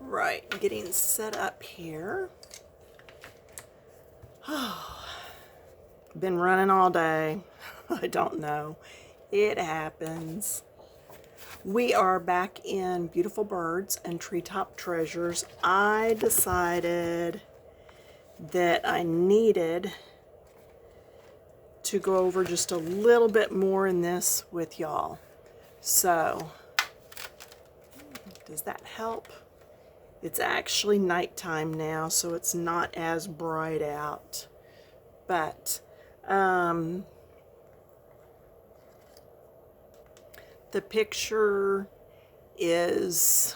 Right, getting set up here. Oh, been running all day. I don't know. It happens. We are back in Beautiful Birds and Treetop Treasures. I decided that I needed to go over just a little bit more in this with y'all. So, does that help? It's actually nighttime now, so it's not as bright out. But the picture is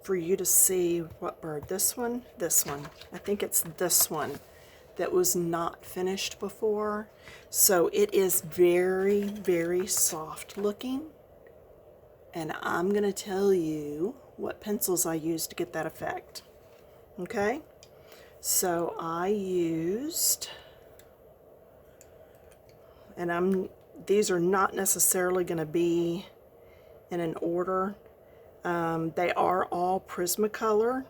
for you to see what bird. This one. I think it's this one that was not finished before. So it is very, very soft looking. And I'm going to tell you what pencils I used to get that effect. Okay? So I used, and these are not necessarily going to be in an order. They are all Prismacolor,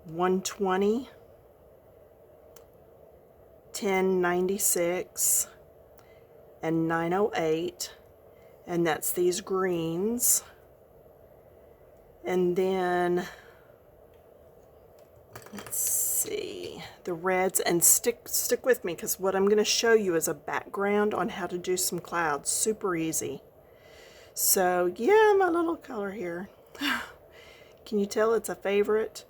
120, 1096, and 908. And that's these greens. And then, let's see, the reds. And stick with me, because what I'm going to show you is a background on how to do some clouds. Super easy. So, yeah, my little color here. Can you tell it's a favorite?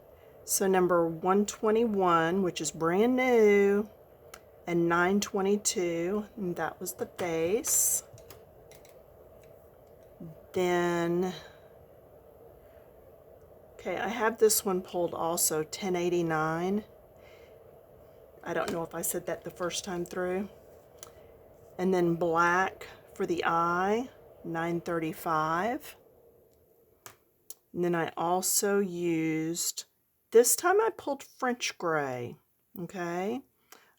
So number 121, which is brand new, and 922, and that was the face. Then, okay, I have this one pulled also, 1089. I don't know if I said that the first time through. And then black for the eye, 935. And then I also used, this time I pulled French gray, okay?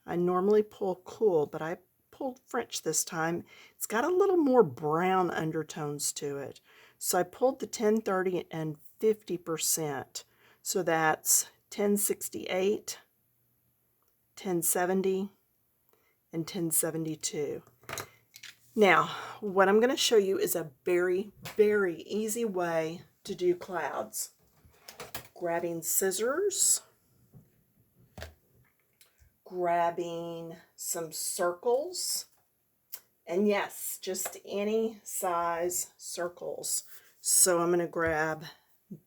I normally pull cool, but I pulled French this time. It's got a little more brown undertones to it. So I pulled the 1030 and 50%. So that's 1068, 1070, and 1072. Now, what I'm going to show you is a very, very easy way to do clouds. Grabbing scissors, grabbing some circles, and yes, just any size circles. So I'm going to grab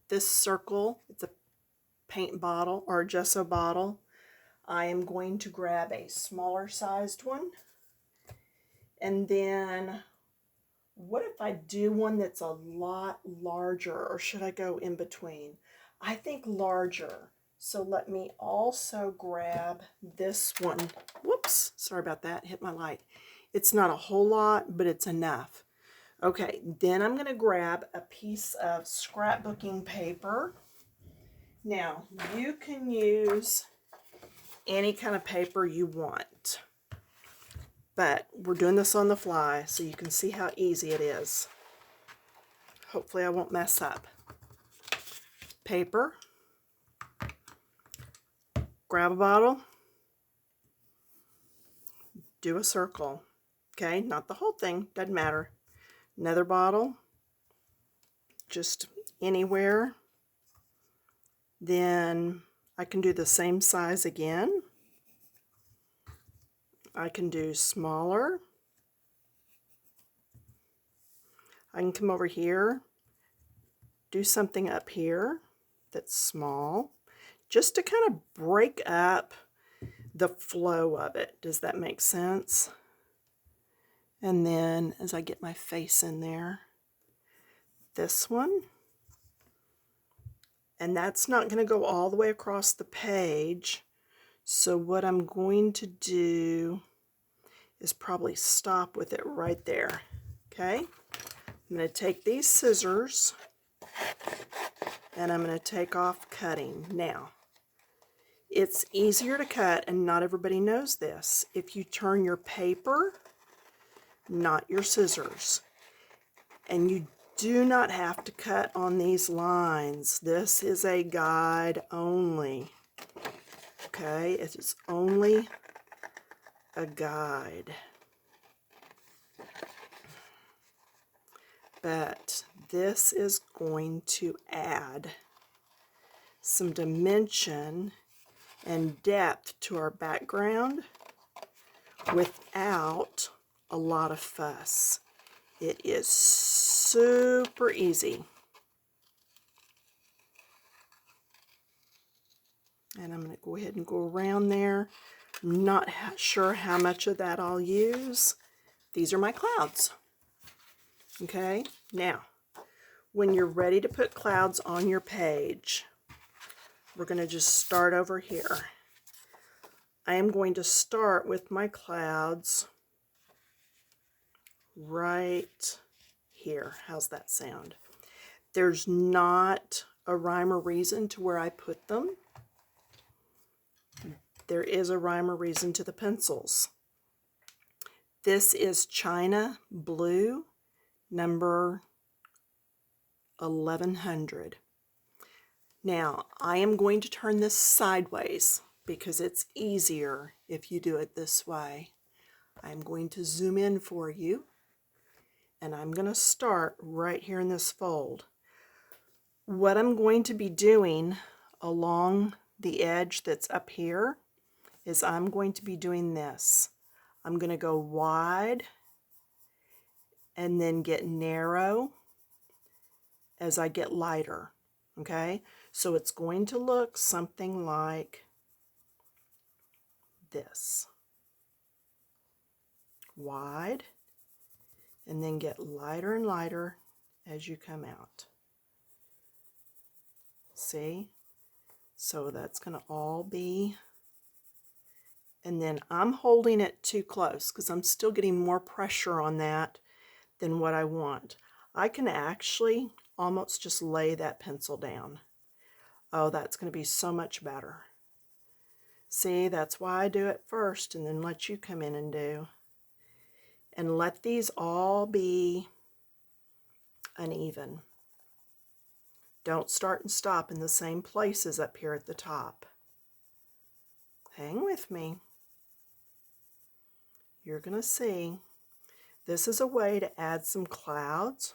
this circle. It's a paint bottle or a gesso bottle. I am going to grab a smaller sized one. And then what if I do one that's a lot larger, or should I go in between? I think larger. So let me also grab this one. Whoops, sorry about that, hit my light. It's not a whole lot, but it's enough. Okay, then I'm gonna grab a piece of scrapbooking paper. Now, you can use any kind of paper you want, but we're doing this on the fly so you can see how easy it is. Hopefully I won't mess up. Paper, grab a bottle, do a circle, okay? Not the whole thing, doesn't matter. Another bottle, just anywhere. Then I can do the same size again. I can do smaller. I can come over here, do something up here that's small, just to kind of break up the flow of it. Does that make sense? And then as I get my face in there, this one. And that's not going to go all the way across the page. So what I'm going to do is probably stop with it right there. Okay? I'm going to take these scissors and I'm going to take off cutting. Now, it's easier to cut, and not everybody knows this, if you turn your paper, not your scissors. And you do not have to cut on these lines. This is a guide only. Okay, it is only a guide. But this is going to add some dimension and depth to our background without a lot of fuss. It is super easy. And I'm going to go ahead and go around there. I'm not sure how much of that I'll use. These are my clouds. Okay, now when you're ready to put clouds on your page, we're going to just start over here. I am going to start with my clouds right here. How's that sound? There's not a rhyme or reason to where I put them. There is a rhyme or reason to the pencils. This is China Blue, number 1100. Now, I am going to turn this sideways because it's easier if you do it this way. I'm going to zoom in for you, and I'm going to start right here in this fold. What I'm going to be doing along the edge that's up here is I'm going to be doing this. I'm going to go wide and then get narrow as I get lighter. Okay, so it's going to look something like this. Wide, and then get lighter and lighter as you come out. See? So that's going to all be, and then I'm holding it too close because I'm still getting more pressure on that than what I want. I can actually almost just lay that pencil down. Oh, that's going to be so much better. See, that's why I do it first and then let you come in and do. And let these all be uneven. Don't start and stop in the same places up here at the top. Hang with me. You're going to see. This is a way to add some clouds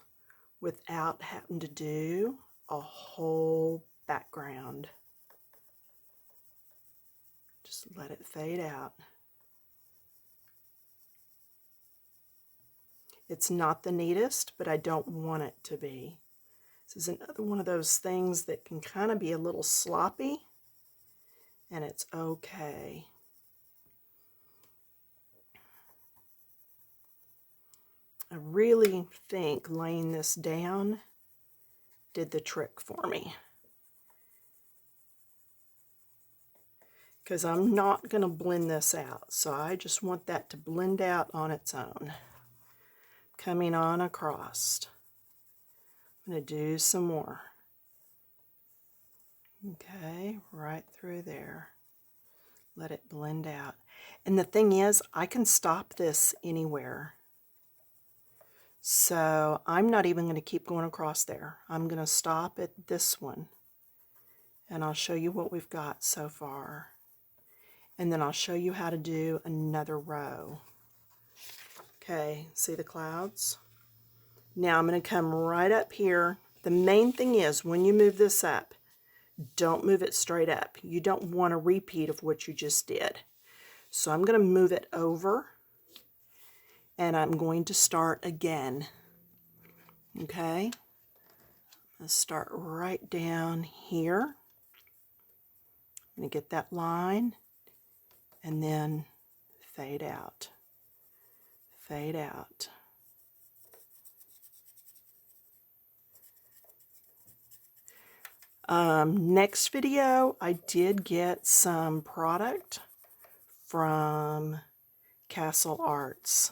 without having to do a whole background. Just let it fade out. It's not the neatest, but I don't want it to be. This is another one of those things that can kind of be a little sloppy, and it's okay. I really think laying this down did the trick for me, because I'm not going to blend this out, so I just want that to blend out on its own. Coming on across. I'm going to do some more. Okay, right through there. Let it blend out. And the thing is, I can stop this anywhere. So I'm not even going to keep going across there. I'm going to stop at this one. And I'll show you what we've got so far. And then I'll show you how to do another row. Okay, see the clouds? Now I'm going to come right up here. The main thing is when you move this up, don't move it straight up. You don't want a repeat of what you just did. So I'm going to move it over, and I'm going to start again. Okay? Let's start right down here. I'm going to get that line and then fade out. Fade out. Next video, I did get some product from Castle Arts.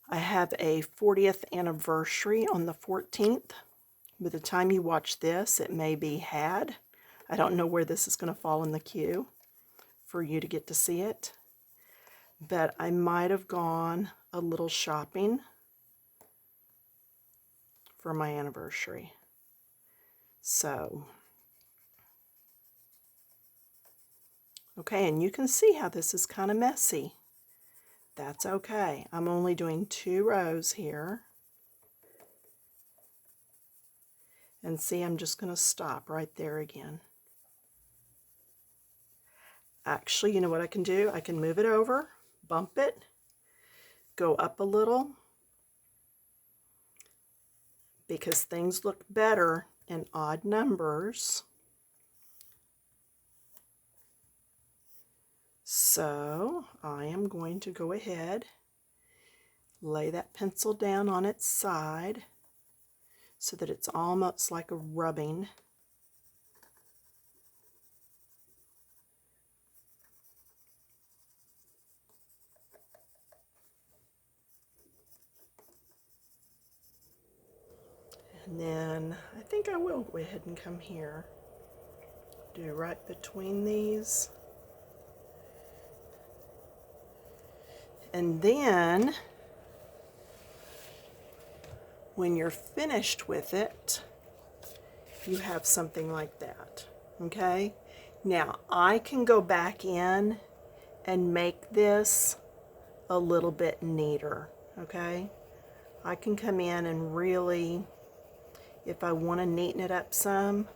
I have a 40th anniversary on the 14th. By the time you watch this, it may be had. I don't know where this is going to fall in the queue for you to get to see it. But I might have gone a little shopping for my anniversary. So, okay, and you can see how this is kind of messy. That's okay. I'm only doing 2 rows here. And see, I'm just going to stop right there again. Actually, you know what I can do? I can move it over, bump it, go up a little, because things look better in odd numbers. So I am going to go ahead, lay that pencil down on its side so that it's almost like a rubbing. And then I think I will go ahead and come here, do right between these. And then when you're finished with it, you have something like that. Okay? Now I can go back in and make this a little bit neater. Okay? I can come in and really, if I want to neaten it up some,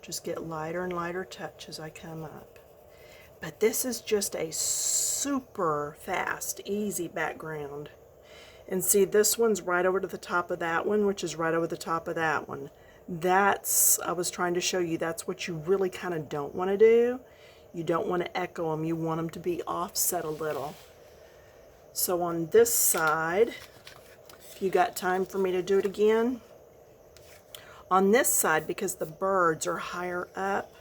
just get lighter and lighter touch as I come up. But this is just a super fast, easy background. And see, this one's right over to the top of that one, which is right over the top of that one. That's, I was trying to show you, that's what you really kind of don't want to do. You don't want to echo them. You want them to be offset a little. So on this side, if you got time for me to do it again, on this side, because the birds are higher up,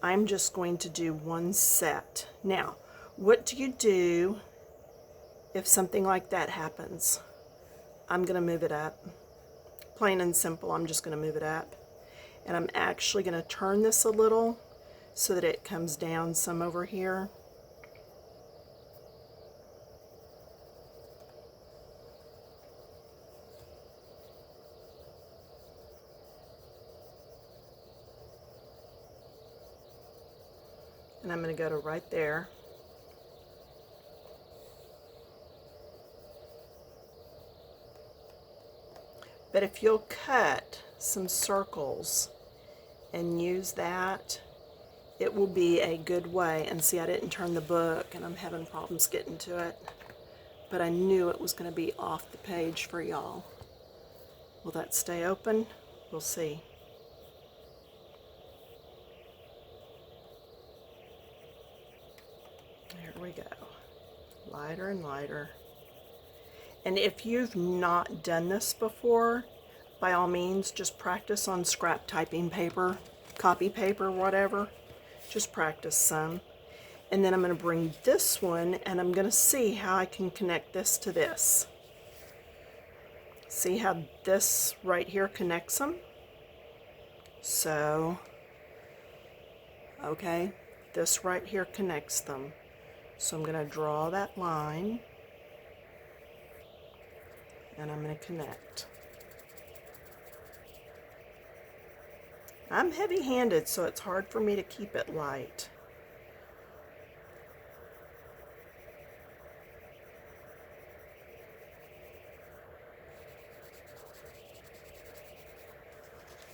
I'm just going to do 1 set. Now, what do you do if something like that happens? I'm going to move it up. Plain and simple, I'm just going to move it up. And I'm actually going to turn this a little so that it comes down some over here. And I'm going to go to right there. But if you'll cut some circles and use that, it will be a good way. And see, I didn't turn the book and I'm having problems getting to it. But I knew it was going to be off the page for y'all. Will that stay open? We'll see. There we go. Lighter and lighter. And if you've not done this before, by all means, just practice on scrap typing paper, copy paper, whatever. Just practice some. And then I'm going to bring this one and I'm going to see how I can connect this to this. See how this right here connects them? So, okay, this right here connects them. So I'm going to draw that line and I'm going to connect. I'm heavy-handed, so it's hard for me to keep it light.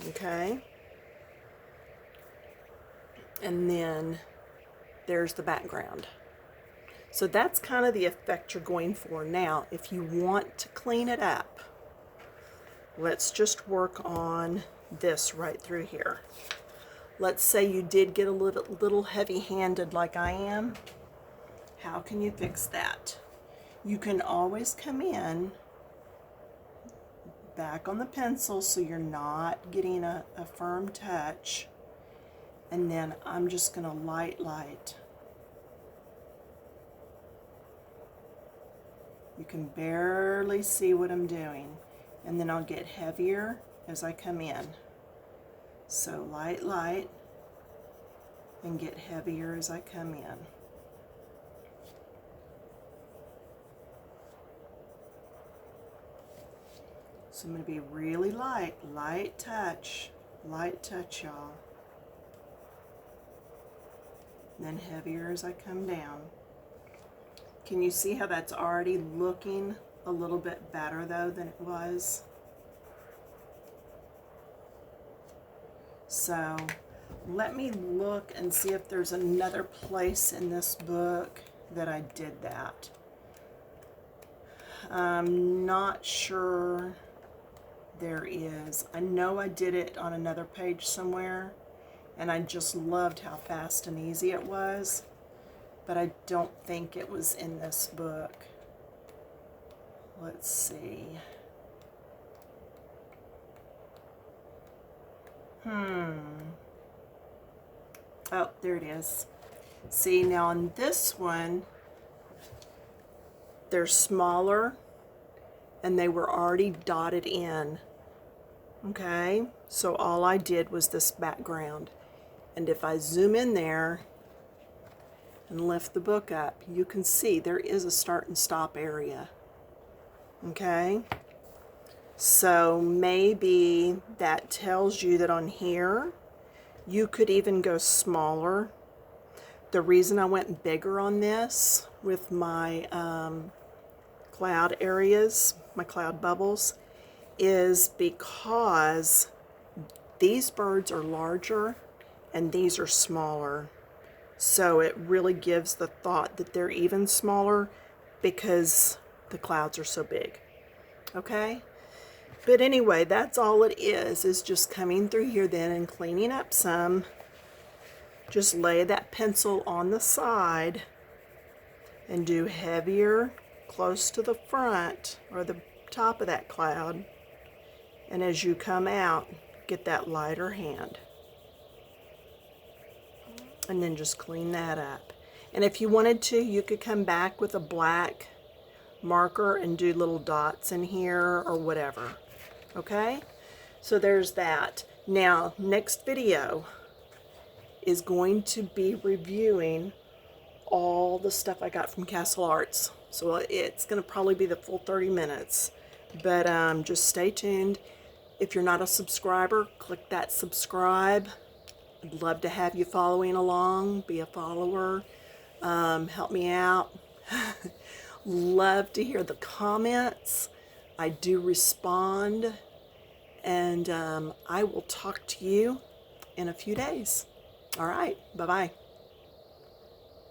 Okay. And then there's the background. So that's kind of the effect you're going for. Now, if you want to clean it up, let's just work on this right through here. Let's say you did get a little heavy-handed like I am. How can you fix that? You can always come in back on the pencil so you're not getting a firm touch. And then I'm just going to light. You can barely see what I'm doing. And then I'll get heavier as I come in. So light, and get heavier as I come in. So I'm going to be really light touch, y'all. Then heavier as I come down. Can you see how that's already looking a little bit better though than it was? So let me look and see if there's another place in this book that I did that. I'm not sure there is. I know I did it on another page somewhere, and I just loved how fast and easy it was, but I don't think it was in this book. Let's see. Oh, there it is. See, now on this one, they're smaller and they were already dotted in. Okay, so all I did was this background. And if I zoom in there and lift the book up, you can see there is a start and stop area. Okay, so maybe that tells you that on here, you could even go smaller. The reason I went bigger on this with my cloud areas, my cloud bubbles, is because these birds are larger and these are smaller. So it really gives the thought that they're even smaller because the clouds are so big. Okay? But anyway, that's all it is just coming through here then and cleaning up some. Just lay that pencil on the side and do heavier close to the front or the top of that cloud. And as you come out, get that lighter hand. And then just clean that up. And if you wanted to, you could come back with a black marker and do little dots in here or whatever. Okay? So there's that. Now, next video is going to be reviewing all the stuff I got from Castle Arts. So it's going to probably be the full 30 minutes. But just stay tuned. If you're not a subscriber, click that subscribe. I'd love to have you following along. Be a follower. Help me out. Love to hear the comments. I do respond. And I will talk to you in a few days. All right. Bye-bye.